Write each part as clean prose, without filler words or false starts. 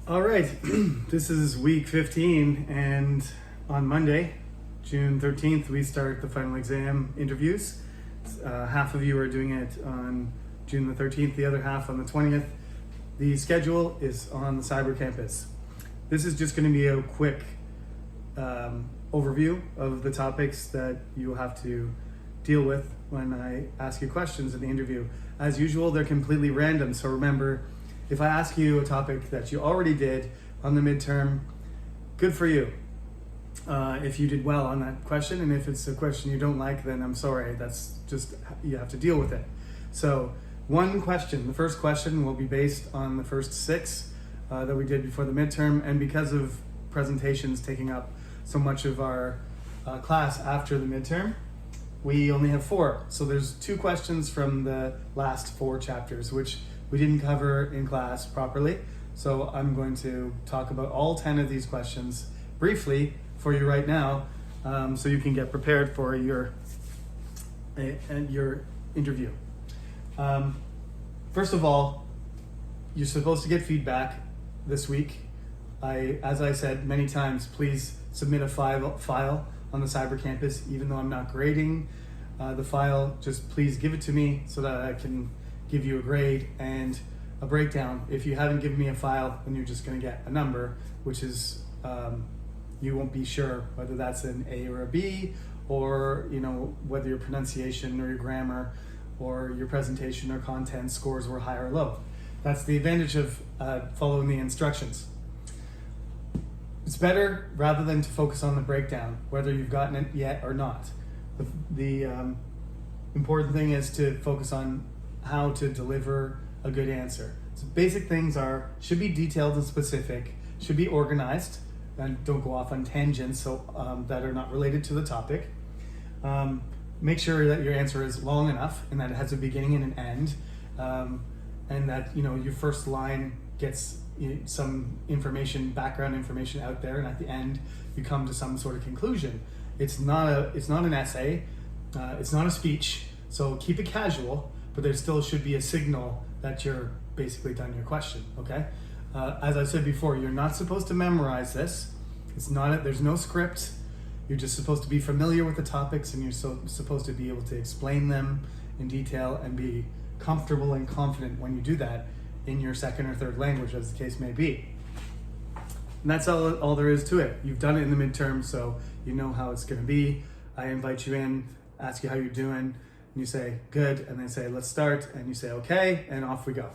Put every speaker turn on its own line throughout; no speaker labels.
All right, this is week 15, and on Monday, June 13th, we start the final exam interviews. Half of you are doing it on June the 13th, the other half on the 20th. The schedule is on the cyber campus. This is just going to be a quick overview of the topics that you will have to deal with when I ask you questions in the interview. As usual, they're completely random, so remember, if I ask you a topic that you already did on the midterm, good for you. If you did well on that question, and if it's a question you don't like, then I'm sorry, that's just, you have to deal with it. So one question, the first question will be based on the first six that we did before the midterm, and because of presentations taking up so much of our class after the midterm, we only have four. So there's two questions from the last four chapters, which we didn't cover in class properly. So I'm going to talk about all 10 of these questions briefly for you right now, so you can get prepared for your interview. First of all, you're supposed to get feedback this week. As I said many times, please submit a file on the cyber campus. Even though I'm not grading the file, just please give it to me so that I can give you a grade and a breakdown. If you haven't given me a file, then you're just going to get a number, which is you won't be sure whether that's an A or a B, or whether your pronunciation or your grammar or your presentation or content scores were high or low. That's the advantage of following the instructions. It's better rather than to focus on the breakdown, whether you've gotten it yet or not. The important thing is to focus on how to deliver a good answer. So basic things should be detailed and specific, should be organized, and don't go off on tangents that are not related to the topic. Make sure that your answer is long enough and that it has a beginning and an end, and that your first line gets some information, background information out there, and at the end you come to some sort of conclusion. It's not an essay, it's not a speech, so keep it casual, but there still should be a signal that you're basically done your question, okay? As I said before, you're not supposed to memorize this. There's no script. You're just supposed to be familiar with the topics, and you're supposed to be able to explain them in detail and be comfortable and confident when you do that in your second or third language, as the case may be. And that's all there is to it. You've done it in the midterm, so you know how it's going to be. I invite you in, ask you how you're doing, and you say, good, and then say, let's start, and you say, okay, and off we go.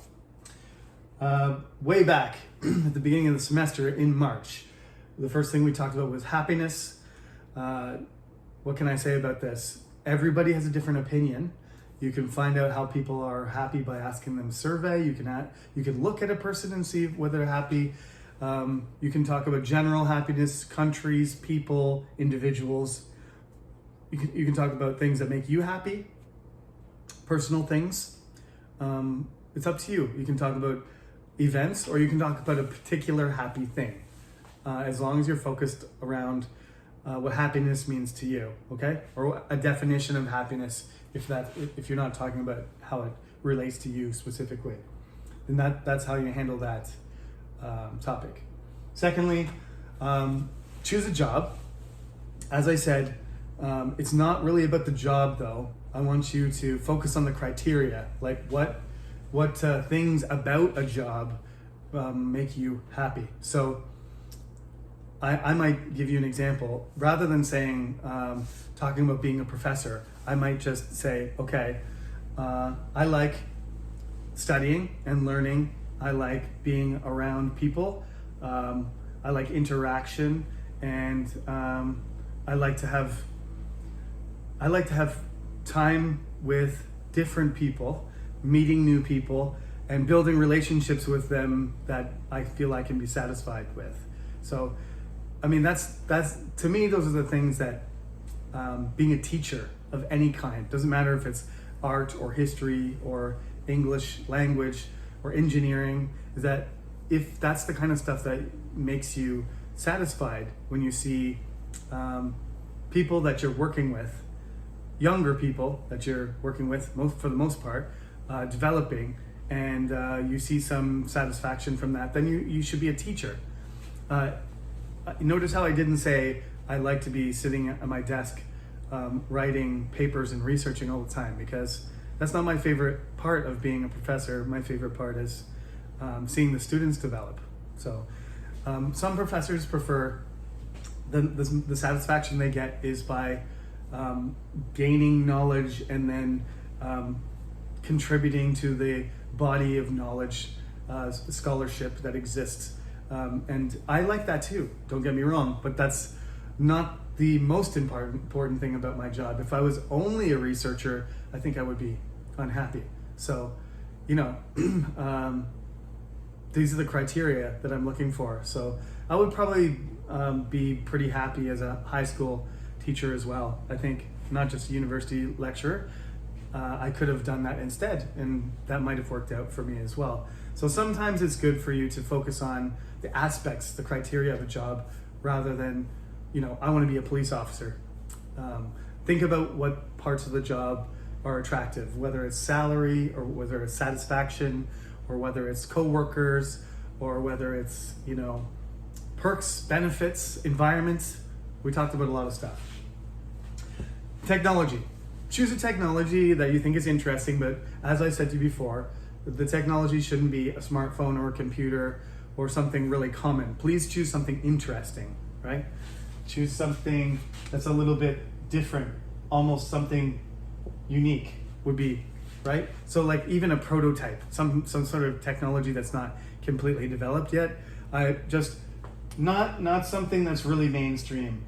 Way back at the beginning of the semester in March, the first thing we talked about was happiness. What can I say about this? Everybody has a different opinion. You can find out how people are happy by asking them a survey. You can look at a person and see whether they're happy. You can talk about general happiness, countries, people, individuals. You can talk about things that make you happy, personal things. It's up to you. You can talk about events, or you can talk about a particular happy thing, as long as you're focused around what happiness means to you, okay? Or a definition of happiness, if you're not talking about how it relates to you specifically. Then that's how you handle that topic. Secondly, choose a job. As I said, it's not really about the job though. I want you to focus on the criteria, like what things about a job make you happy. So I might give you an example. Rather than saying, talking about being a professor, I might just say, okay, I like studying and learning. I like being around people. I like interaction, and I like to have time with different people, meeting new people, and building relationships with them that I feel I can be satisfied with. So, I mean, that's to me, those are the things that being a teacher of any kind, doesn't matter if it's art or history or English language or engineering, is that if that's the kind of stuff that makes you satisfied when you see people that you're working with, younger people that you're working with, for the most part, developing and you see some satisfaction from that, then you should be a teacher. Notice how I didn't say I like to be sitting at my desk writing papers and researching all the time, because that's not my favorite part of being a professor. My favorite part is seeing the students develop. So some professors prefer the satisfaction they get is by gaining knowledge and then contributing to the body of knowledge, scholarship that exists. And I like that too, don't get me wrong, but that's not the most important thing about my job. If I was only a researcher, I think I would be unhappy. So, these are the criteria that I'm looking for. So I would probably be pretty happy as a high school teacher as well. I think not just a university lecturer. I could have done that instead, and that might have worked out for me as well. So sometimes it's good for you to focus on the aspects, the criteria of a job, rather than, I want to be a police officer. Think about what parts of the job are attractive, whether it's salary or whether it's satisfaction or whether it's coworkers or whether it's, perks, benefits, environments. We talked about a lot of stuff. Technology. Choose a technology that you think is interesting, but as I said to you before, the technology shouldn't be a smartphone or a computer or something really common. Please choose something interesting, right? Choose something that's a little bit different, almost something unique would be, right? So like even a prototype, some sort of technology that's not completely developed yet. Not something that's really mainstream.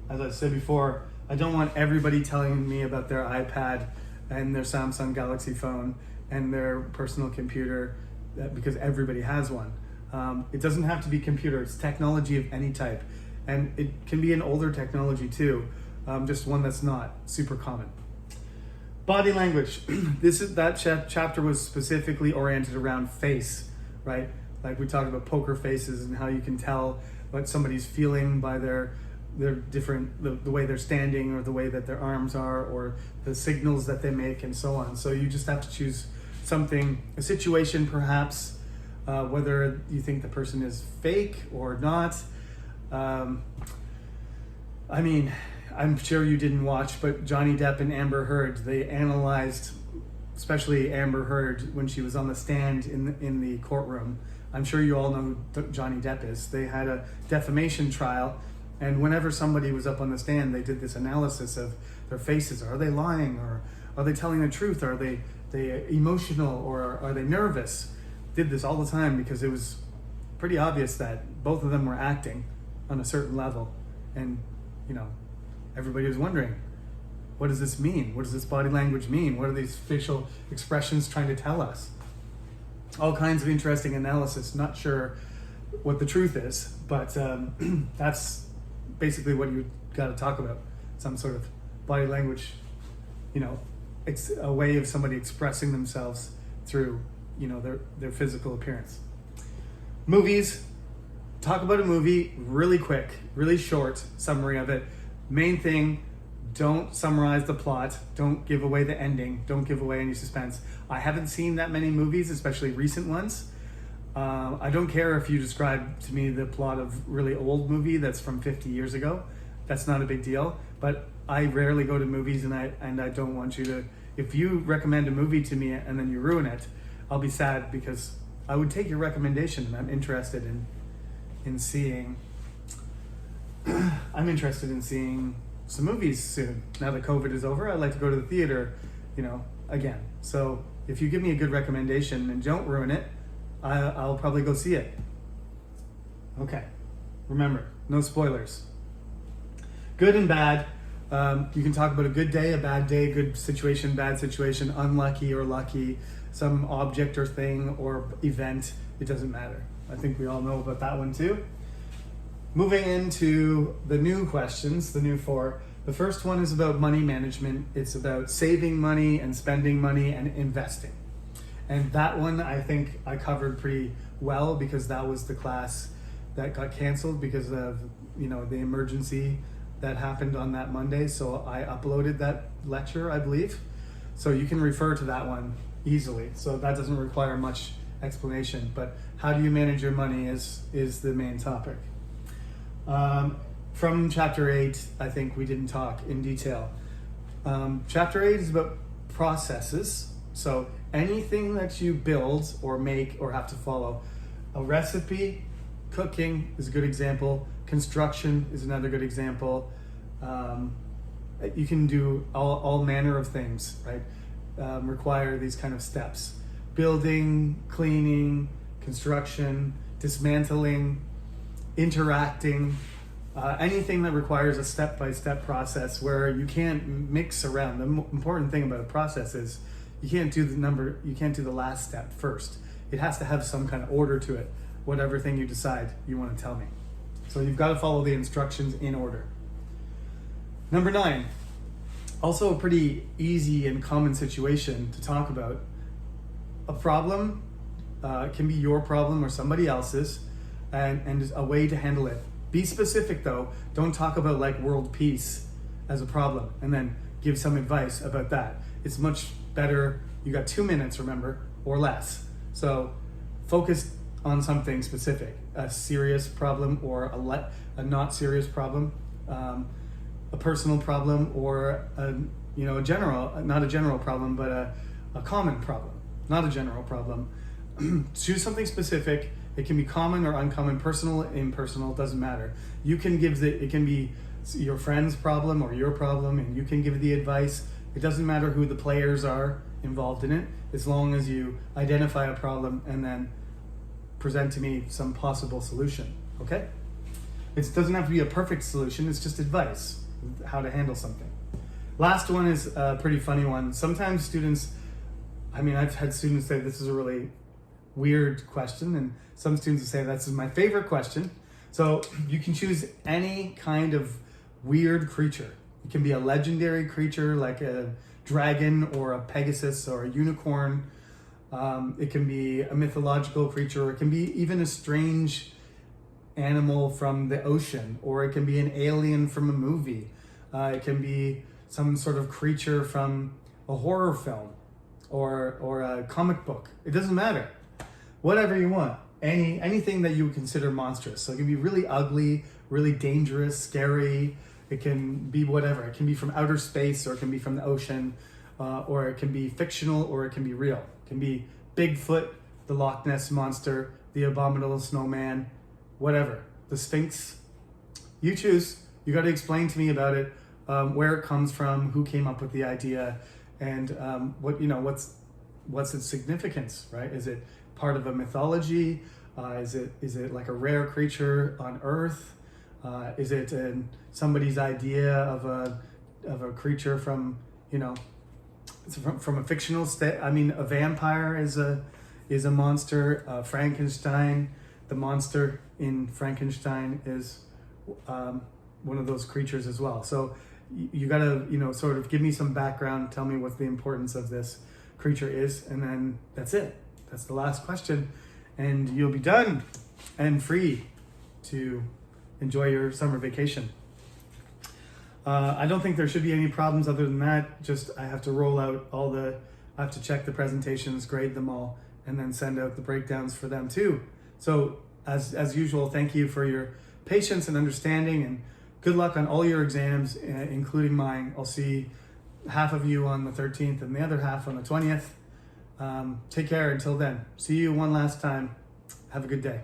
As I said before, I don't want everybody telling me about their iPad and their Samsung Galaxy phone and their personal computer, because everybody has one. It doesn't have to be computer, it's technology of any type. And it can be an older technology too, just one that's not super common. Body language. That chapter was specifically oriented around face, right? Like we talked about poker faces and how you can tell what somebody's feeling by their different, the way they're standing or the way that their arms are or the signals that they make and so on. So you just have to choose something, a situation perhaps, whether you think the person is fake or not. I'm sure you didn't watch, but Johnny Depp and Amber Heard, they analyzed, especially Amber Heard when she was on the stand in the courtroom. I'm sure you all know who Johnny Depp is. They had a defamation trial, and whenever somebody was up on the stand, they did this analysis of their faces. Are they lying, or are they telling the truth? Are they emotional, or are they nervous? Did this all the time because it was pretty obvious that both of them were acting on a certain level. And, everybody was wondering, what does this mean? What does this body language mean? What are these facial expressions trying to tell us? All kinds of interesting analysis. Not sure what the truth is, but that's basically what you got to talk about. Some sort of body language, it's a way of somebody expressing themselves through, their physical appearance. Movies. Talk about a movie really quick, really short summary of it. Main thing, don't summarize the plot. Don't give away the ending. Don't give away any suspense. I haven't seen that many movies, especially recent ones. I don't care if you describe to me the plot of really old movie that's from 50 years ago. That's not a big deal. But I rarely go to movies, and I don't want you to. If you recommend a movie to me and then you ruin it, I'll be sad, because I would take your recommendation and I'm interested in seeing. I'm interested in seeing some movies soon. Now that COVID is over, I'd like to go to the theater, again. So if you give me a good recommendation and don't ruin it, I'll probably go see it. Okay. Remember, no spoilers. Good and bad. You can talk about a good day, a bad day, good situation, bad situation, unlucky or lucky, some object or thing or event. It doesn't matter. I think we all know about that one too. Moving into the new questions, the new 4. The first one is about money management. It's about saving money and spending money and investing. And that one I think I covered pretty well, because that was the class that got canceled because of, the emergency that happened on that Monday. So I uploaded that lecture, I believe. So you can refer to that one easily. So that doesn't require much explanation. But how do you manage your money is the main topic. From chapter 8, I think we didn't talk in detail. Chapter 8 is about processes. So anything that you build or make or have to follow. A recipe, cooking is a good example. Construction is another good example. You can do all manner of things, right? Require these kind of steps. Building, cleaning, construction, dismantling, interacting, anything that requires a step-by-step process where you can't mix around. The important thing about a process is you can't do the last step first. It has to have some kind of order to it, whatever thing you decide you want to tell me. So you've got to follow the instructions in order. Number 9, also a pretty easy and common situation to talk about. A problem can be your problem or somebody else's, and a way to handle it. Be specific though. Don't talk about like world peace as a problem and then give some advice about that. It's much better, you got 2 minutes, remember, or less. So focus on something specific, a serious problem or a not serious problem, a personal problem, or a general, not a general problem, but a common problem, not a general problem. Choose something specific. It can be common or uncommon, personal, impersonal, doesn't matter. You can give it can be your friend's problem or your problem, and you can give the advice. It doesn't matter who the players are involved in it, as long as you identify a problem and then present to me some possible solution, okay? It doesn't have to be a perfect solution, it's just advice, how to handle something. Last one is a pretty funny one. Sometimes students, I've had students say this is a really weird question, and some students will say this is my favorite question. So you can choose any kind of weird creature. It can be a legendary creature like a dragon or a Pegasus or a unicorn. It can be a mythological creature, or it can be even a strange animal from the ocean, or it can be an alien from a movie. It can be some sort of creature from a horror film or a comic book. It doesn't matter. Whatever you want. Anything that you would consider monstrous. So it can be really ugly, really dangerous, scary. It can be whatever. It can be from outer space, or it can be from the ocean, or it can be fictional, or it can be real. It can be Bigfoot, the Loch Ness Monster, the Abominable Snowman, whatever. The Sphinx. You choose. You got to explain to me about it, where it comes from, who came up with the idea, and what's its significance, right? Is it part of a mythology? Is it like a rare creature on Earth? Is it somebody's idea of a creature from from a fictional state? A vampire is a monster. Frankenstein, the monster in Frankenstein, is one of those creatures as well. So you gotta sort of give me some background, tell me what the importance of this creature is, and then that's it. That's the last question, and you'll be done and free to enjoy your summer vacation. I don't think there should be any problems other than that. Just I have to roll out I have to check the presentations, grade them all, and then send out the breakdowns for them too. So as usual, thank you for your patience and understanding, and good luck on all your exams, including mine. I'll see half of you on the 13th and the other half on the 20th. Take care until then. See you one last time. Have a good day.